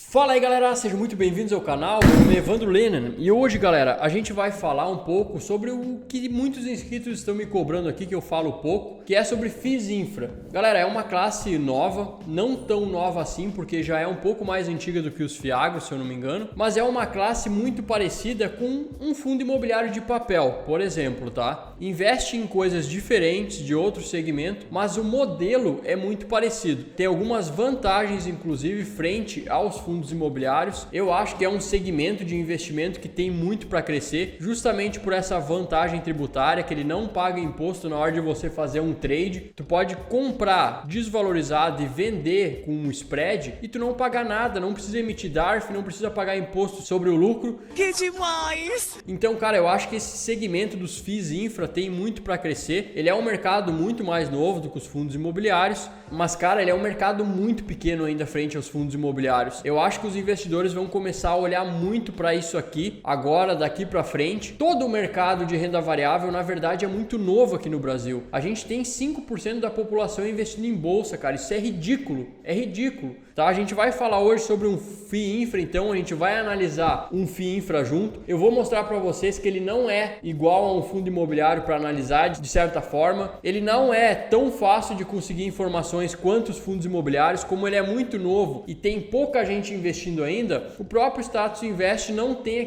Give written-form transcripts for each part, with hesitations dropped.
Fala aí galera, sejam muito bem-vindos ao canal, meu nome é Evandro Lenin e hoje galera, a gente vai falar um pouco sobre o que muitos inscritos estão me cobrando aqui, que eu falo pouco, que é sobre FIIs Infra. Galera, é uma classe nova, não tão nova assim, porque já é um pouco mais antiga do que os FIAGROS, se eu não me engano, mas é uma classe muito parecida com um fundo imobiliário de papel, por exemplo, tá? Investe em coisas diferentes de outro segmento, mas o modelo é muito parecido. Tem algumas vantagens, inclusive, frente aos fundos imobiliários. Eu acho que é um segmento de investimento que tem muito para crescer, justamente por essa vantagem tributária, que ele não paga imposto na hora de você fazer um trade. Tu pode comprar desvalorizado e vender com um spread e tu não pagar nada, não precisa emitir DARF, não precisa pagar imposto sobre o lucro. Que demais! Então, cara, eu acho que esse segmento dos FIIs Infra tem muito para crescer. Ele é um mercado muito mais novo do que os fundos imobiliários, mas, cara, ele é um mercado muito pequeno ainda frente aos fundos imobiliários. Eu acho que os investidores vão começar a olhar muito para isso aqui, agora, daqui para frente. Todo o mercado de renda variável, na verdade, é muito novo aqui no Brasil. A gente tem 5% da população investindo em bolsa, cara. Isso é ridículo. É ridículo. Tá? A gente vai falar hoje sobre um FII Infra, então a gente vai analisar um FII Infra junto. Eu vou mostrar para vocês que ele não é igual a um fundo imobiliário para analisar de certa forma. Ele não é tão fácil de conseguir informações quanto os fundos imobiliários, como ele é muito novo e tem pouca gente investindo ainda. O próprio Status Invest não tem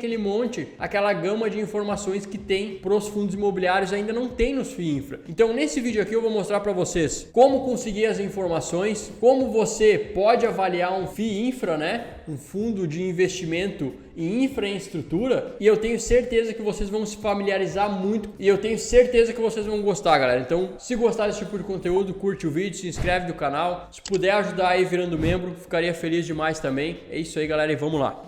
aquela gama de informações que tem para os fundos imobiliários, ainda não tem nos FII Infra. Então nesse vídeo aqui eu vou mostrar para vocês como conseguir as informações, como você pode avaliar um FII Infra, né? Um fundo de investimento em infraestrutura, e eu tenho certeza que vocês vão se familiarizar muito e eu tenho certeza que vocês vão gostar, galera. Então, se gostar desse tipo de conteúdo, curte o vídeo, se inscreve no canal. Se puder ajudar aí virando membro, ficaria feliz demais também. É isso aí, galera, e vamos lá.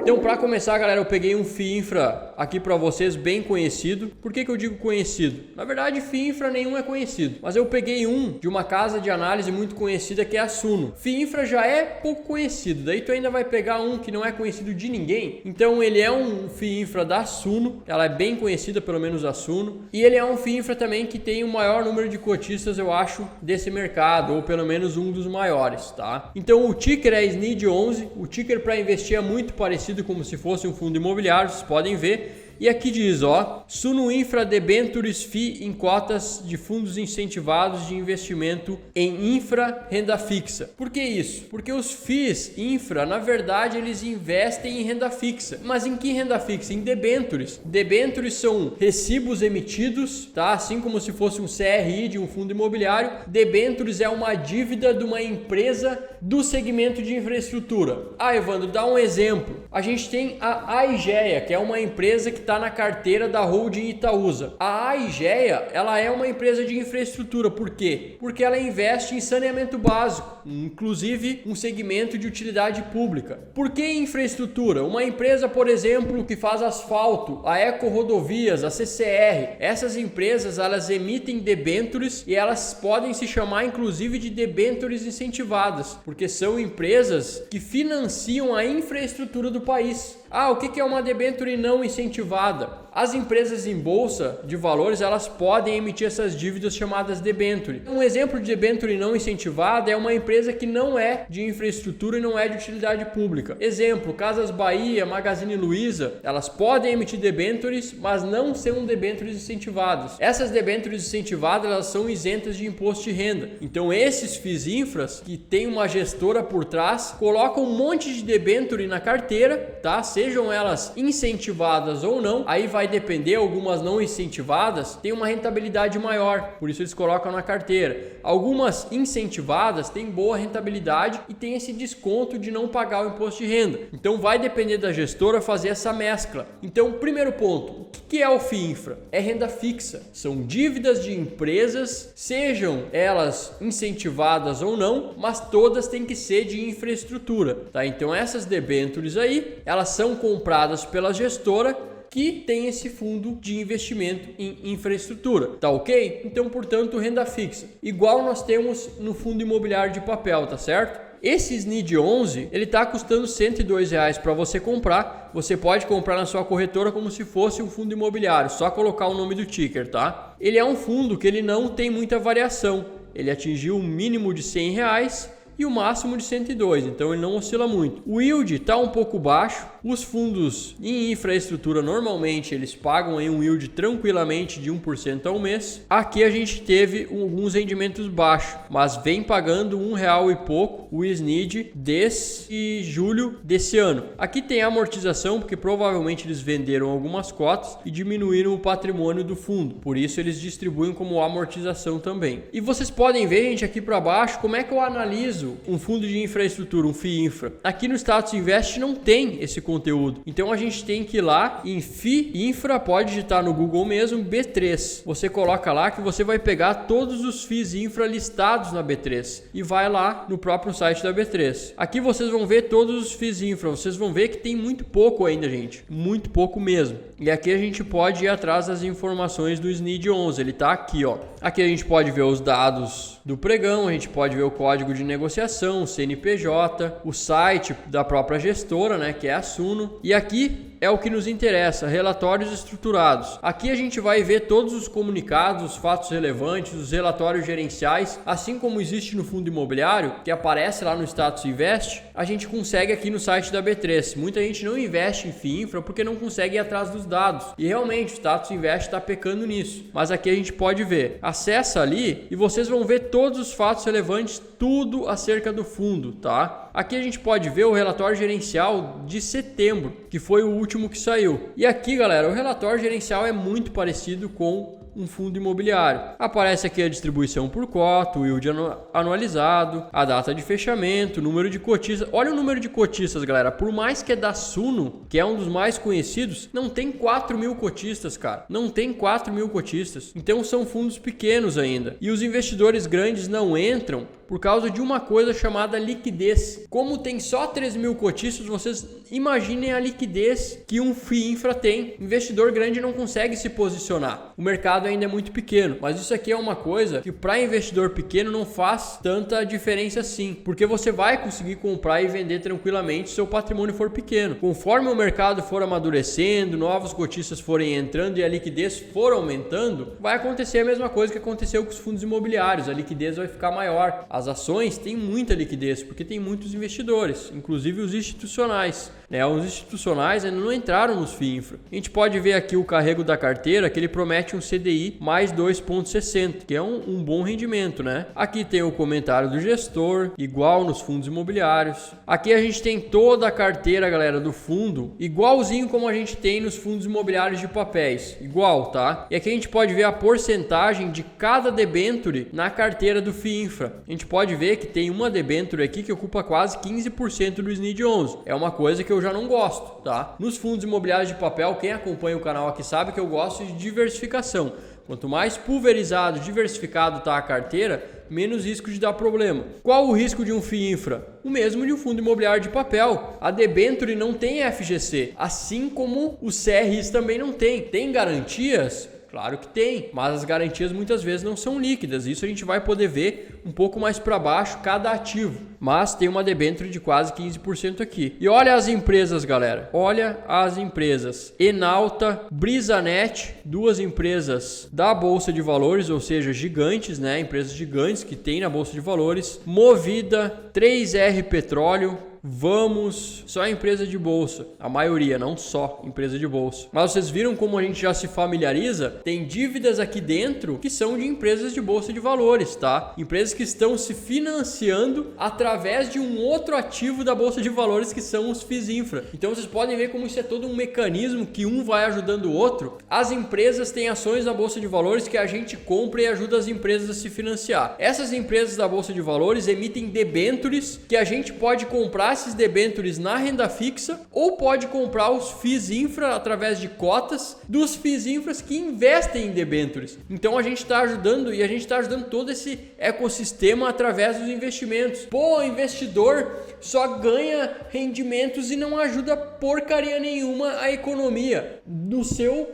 Então, para começar, galera, eu peguei um FII Infra aqui para vocês, bem conhecido. Por que eu digo conhecido? Na verdade, FII Infra nenhum é conhecido, mas eu peguei um de uma casa de análise muito conhecida, que é a Suno. FII Infra já é pouco conhecido, daí tu ainda vai pegar um que não é conhecido de ninguém. Então, ele é um FII Infra da Suno, ela é bem conhecida, pelo menos a Suno, e ele é um FII Infra também que tem o maior número de cotistas, eu acho, desse mercado, ou pelo menos um dos maiores, tá? Então, o ticker é SNID11, o ticker para investir é muito parecido como se fosse um fundo imobiliário, vocês podem ver. E aqui diz, ó, Suno Infra Debentures FII em cotas de fundos incentivados de investimento em infra renda fixa. Por que isso? Porque os FIIs Infra, na verdade, eles investem em renda fixa. Mas em que renda fixa? Em debentures. Debentures são recibos emitidos, tá? Assim como se fosse um CRI de um fundo imobiliário. Debentures é uma dívida de uma empresa do segmento de infraestrutura. Ah, Evandro, dá um exemplo. A gente tem a Aegea, que é uma empresa que está na carteira da holding Itaúsa. A Aegea, ela é uma empresa de infraestrutura. Por quê? Porque ela investe em saneamento básico, inclusive um segmento de utilidade pública. Por que infraestrutura? Uma empresa, por exemplo, que faz asfalto, a Eco Rodovias, a CCR, essas empresas, elas emitem debentures e elas podem se chamar inclusive de debentures incentivadas, porque são empresas que financiam a infraestrutura do país. Ah, o que é uma debenture não incentivada? As empresas em bolsa de valores, elas podem emitir essas dívidas chamadas debenture. Um exemplo de debenture não incentivada é uma empresa que não é de infraestrutura e não é de utilidade pública. Exemplo, Casas Bahia, Magazine Luiza, elas podem emitir debentures, mas não são debentures incentivadas. Essas debentures incentivadas, elas são isentas de imposto de renda. Então, esses FIIs Infras, que tem uma gestora por trás, colocam um monte de debenture na carteira, tá? Sejam elas incentivadas ou não, aí vai depender. Algumas não incentivadas têm uma rentabilidade maior, por isso eles colocam na carteira. Algumas incentivadas têm boa rentabilidade e tem esse desconto de não pagar o imposto de renda. Então vai depender da gestora fazer essa mescla. Então, primeiro ponto, o que é o FII Infra? É renda fixa, são dívidas de empresas, sejam elas incentivadas ou não, mas todas têm que ser de infraestrutura, tá? Então essas debentures aí, elas são compradas pela gestora que tem esse fundo de investimento em infraestrutura, tá ok? Então, portanto, renda fixa, igual nós temos no fundo imobiliário de papel, tá certo? Esse SNID11, ele está custando R$102 para você comprar. Você pode comprar na sua corretora como se fosse um fundo imobiliário, só colocar o nome do ticker, tá? Ele é um fundo que ele não tem muita variação. ele atingiu um mínimo de R$100 e o máximo de 102, então ele não oscila muito. O yield está um pouco baixo. Os fundos em infraestrutura normalmente eles pagam aí um yield tranquilamente de 1% ao mês. Aqui a gente teve alguns rendimentos baixos, mas vem pagando R$1 e pouco o SNID desde julho desse ano. Aqui tem a amortização, porque provavelmente eles venderam algumas cotas e diminuíram o patrimônio do fundo. Por isso eles distribuem como amortização também. E vocês podem ver, gente, aqui para baixo, como é que eu analiso um fundo de infraestrutura, um FII Infra. Aqui no Status Invest não tem esse conteúdo. Então a gente tem que ir lá em FII Infra, pode digitar no Google mesmo, B3. Você coloca lá que você vai pegar todos os FIIs Infra listados na B3 e vai lá no próprio site da B3. Aqui vocês vão ver todos os FIIs Infra. Vocês vão ver que tem muito pouco ainda, gente. Muito pouco mesmo. E aqui a gente pode ir atrás das informações do SNID 11. Ele está aqui, ó. Aqui a gente pode ver os dados do pregão, a gente pode ver o código de negociação, o CNPJ, o site da própria gestora, né, que é a Suno. E aqui é o que nos interessa, relatórios estruturados. Aqui a gente vai ver todos os comunicados, os fatos relevantes, os relatórios gerenciais, assim como existe no fundo imobiliário, que aparece lá no Status Invest, a gente consegue aqui no site da B3. Muita gente não investe em FII Infra porque não consegue ir atrás dos dados. E realmente o Status Invest está pecando nisso. Mas aqui a gente pode ver. Acessa ali e vocês vão ver todos os fatos relevantes, tudo acerca do fundo, tá? Aqui a gente pode ver o relatório gerencial de setembro, que foi o último que saiu. E aqui, galera, o relatório gerencial é muito parecido com um fundo imobiliário. Aparece aqui a distribuição por cota, o yield anualizado, a data de fechamento, o número de cotistas. Olha o número de cotistas, galera. Por mais que é da Suno, que é um dos mais conhecidos, não tem 4.000 cotistas, cara. Não tem 4.000 cotistas. Então são fundos pequenos ainda. E os investidores grandes não entram por causa de uma coisa chamada liquidez. Como tem só 3.000 cotistas, vocês imaginem a liquidez que um FII Infra tem. Investidor grande não consegue se posicionar. O mercado ainda é muito pequeno, mas isso aqui é uma coisa que para investidor pequeno não faz tanta diferença assim, porque você vai conseguir comprar e vender tranquilamente se seu patrimônio for pequeno. Conforme o mercado for amadurecendo, novos cotistas forem entrando e a liquidez for aumentando, vai acontecer a mesma coisa que aconteceu com os fundos imobiliários. A liquidez vai ficar maior. As ações têm muita liquidez porque tem muitos investidores, inclusive os institucionais. Os institucionais ainda não entraram nos FII Infra. A gente pode ver aqui o carrego da carteira, que ele promete um CDI mais 2,60, que é um bom rendimento, né? Aqui tem o comentário do gestor, igual nos fundos imobiliários. Aqui a gente tem toda a carteira, galera, do fundo, igualzinho como a gente tem nos fundos imobiliários de papéis. Igual, tá? E aqui a gente pode ver a porcentagem de cada debênture na carteira do FII Infra. A gente pode ver que tem uma debênture aqui que ocupa quase 15% do SNID 11. É uma coisa que eu já não gosto, tá? Nos fundos imobiliários de papel, quem acompanha o canal aqui sabe que eu gosto de diversificação. Quanto mais pulverizado, diversificado está a carteira, menos risco de dar problema. Qual o risco de um FII Infra? O mesmo de um fundo imobiliário de papel. A debênture não tem FGC, assim como os CRIs também não tem. Tem garantias? Claro que tem, mas as garantias muitas vezes não são líquidas. Isso a gente vai poder ver um pouco mais para baixo cada ativo. Mas tem uma debênture de quase 15% aqui. E olha as empresas, galera. Olha as empresas. Enalta, Brisanet, duas empresas da Bolsa de Valores, ou seja, gigantes, né? Empresas gigantes que tem na Bolsa de Valores. Movida, 3R Petróleo, Vamos, só empresa de bolsa, a maioria, não só empresa de bolsa. Mas vocês viram como a gente já se familiariza? Tem dívidas aqui dentro que são de empresas de bolsa de valores, tá? Empresas que estão se financiando através de um outro ativo da bolsa de valores, que são os FIIs Infra. Então vocês podem ver como isso é todo um mecanismo que um vai ajudando o outro. As empresas têm ações da bolsa de valores que a gente compra e ajuda as empresas a se financiar. Essas empresas da bolsa de valores emitem debêntures que a gente pode comprar esses debêntures na renda fixa ou pode comprar os FIIs Infra através de cotas dos FIIs Infras que investem em debêntures. Então a gente está ajudando, e a gente está ajudando todo esse ecossistema através dos investimentos. Pô, o investidor só ganha rendimentos e não ajuda porcaria nenhuma a economia do seu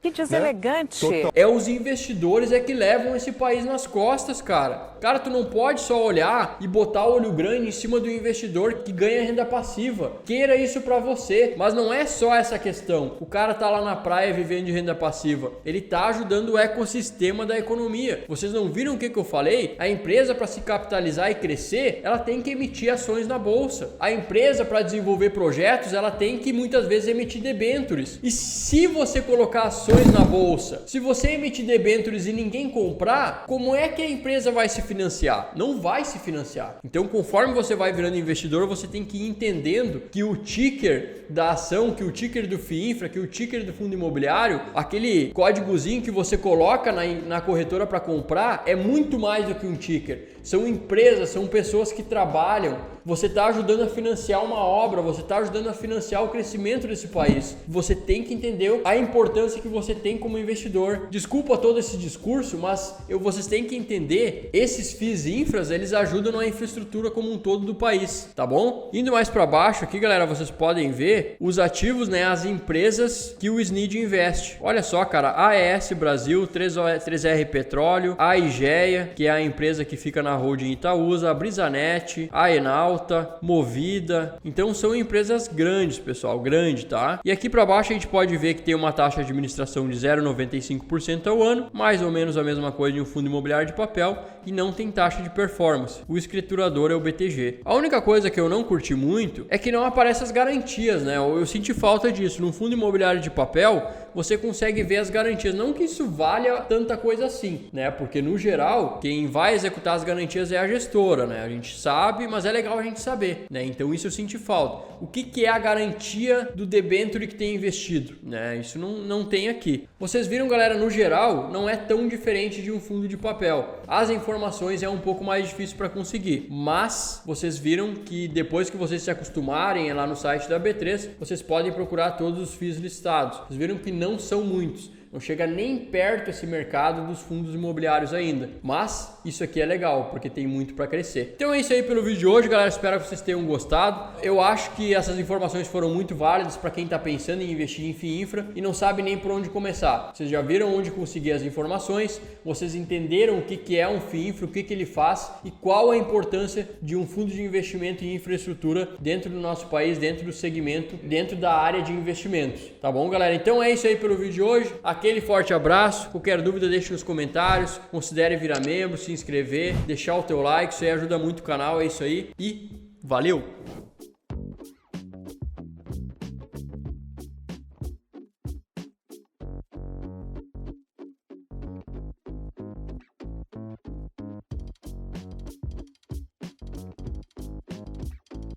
Que deselegante. É os investidores que levam esse país nas costas, cara. Cara, tu não pode só olhar e botar o olho grande em cima do investidor que ganha renda passiva. Queira isso pra você, mas não é só essa questão. O cara tá lá na praia vivendo de renda passiva. Ele tá ajudando o ecossistema da economia. Vocês não viram o que eu falei? A empresa, para se capitalizar e crescer, ela tem que emitir ações na bolsa. A empresa, para desenvolver projetos, ela tem que muitas vezes emitir debêntures. E se você colocar ações na bolsa, se você emitir debêntures e ninguém comprar, como é que a empresa vai se financiar? Não vai se financiar. Então, conforme você vai virando investidor, você tem que ir entendendo que o ticker da ação, que o ticker do FIINFRA, que o ticker do fundo imobiliário, aquele códigozinho que você coloca na corretora para comprar, é muito mais do que um ticker. São empresas, são pessoas que trabalham. Você está ajudando a financiar uma obra, você está ajudando a financiar o crescimento desse país. Você tem que entender a importância que você tem como investidor. Desculpa todo esse discurso, mas vocês têm que entender, esses FIIs infras, eles ajudam na infraestrutura como um todo do país, tá bom? Indo mais para baixo aqui, galera, vocês podem ver os ativos, as empresas que o SNID investe. Olha só, cara, AES Brasil, 3R Petróleo, a Igea, que é a empresa que fica na holding Itaúsa, a Brisanet, a Enalta, Movida. Então são empresas grandes, pessoal, grande, tá? E aqui para baixo a gente pode ver que tem uma taxa de administração de 0,95% ao ano, mais ou menos a mesma coisa de um fundo imobiliário de papel, e não tem taxa de performance. O escriturador é o BTG. A única coisa que eu não curti muito é que não aparecem as garantias, Eu senti falta disso. No fundo imobiliário de papel, você consegue ver as garantias. Não que isso valha tanta coisa assim, Porque no geral, quem vai executar as garantias é a gestora, A gente sabe, mas é legal a gente saber, Então isso eu senti falta. O que é a garantia do debênture que tem investido, Isso não tem aqui. Vocês viram, galera, no geral, não é tão diferente de um fundo de papel. As informações é um pouco mais difícil para conseguir, mas vocês viram que depois que vocês se acostumarem lá no site da B3, vocês podem procurar todos os FIIs listados. Vocês viram que não são muitos. Não chega nem perto esse mercado dos fundos imobiliários ainda. Mas isso aqui é legal, porque tem muito para crescer. Então é isso aí pelo vídeo de hoje, galera. Espero que vocês tenham gostado. Eu acho que essas informações foram muito válidas para quem está pensando em investir em FIINFRA e não sabe nem por onde começar. Vocês já viram onde conseguir as informações, vocês entenderam o que é um FIINFRA, o que ele faz e qual a importância de um fundo de investimento em infraestrutura dentro do nosso país, dentro do segmento, dentro da área de investimentos. Tá bom, galera? Então é isso aí pelo vídeo de hoje. Aquele forte abraço. Qualquer dúvida deixe nos comentários. Considere virar membro, se inscrever, deixar o teu like. Isso aí ajuda muito o canal. É isso aí e valeu!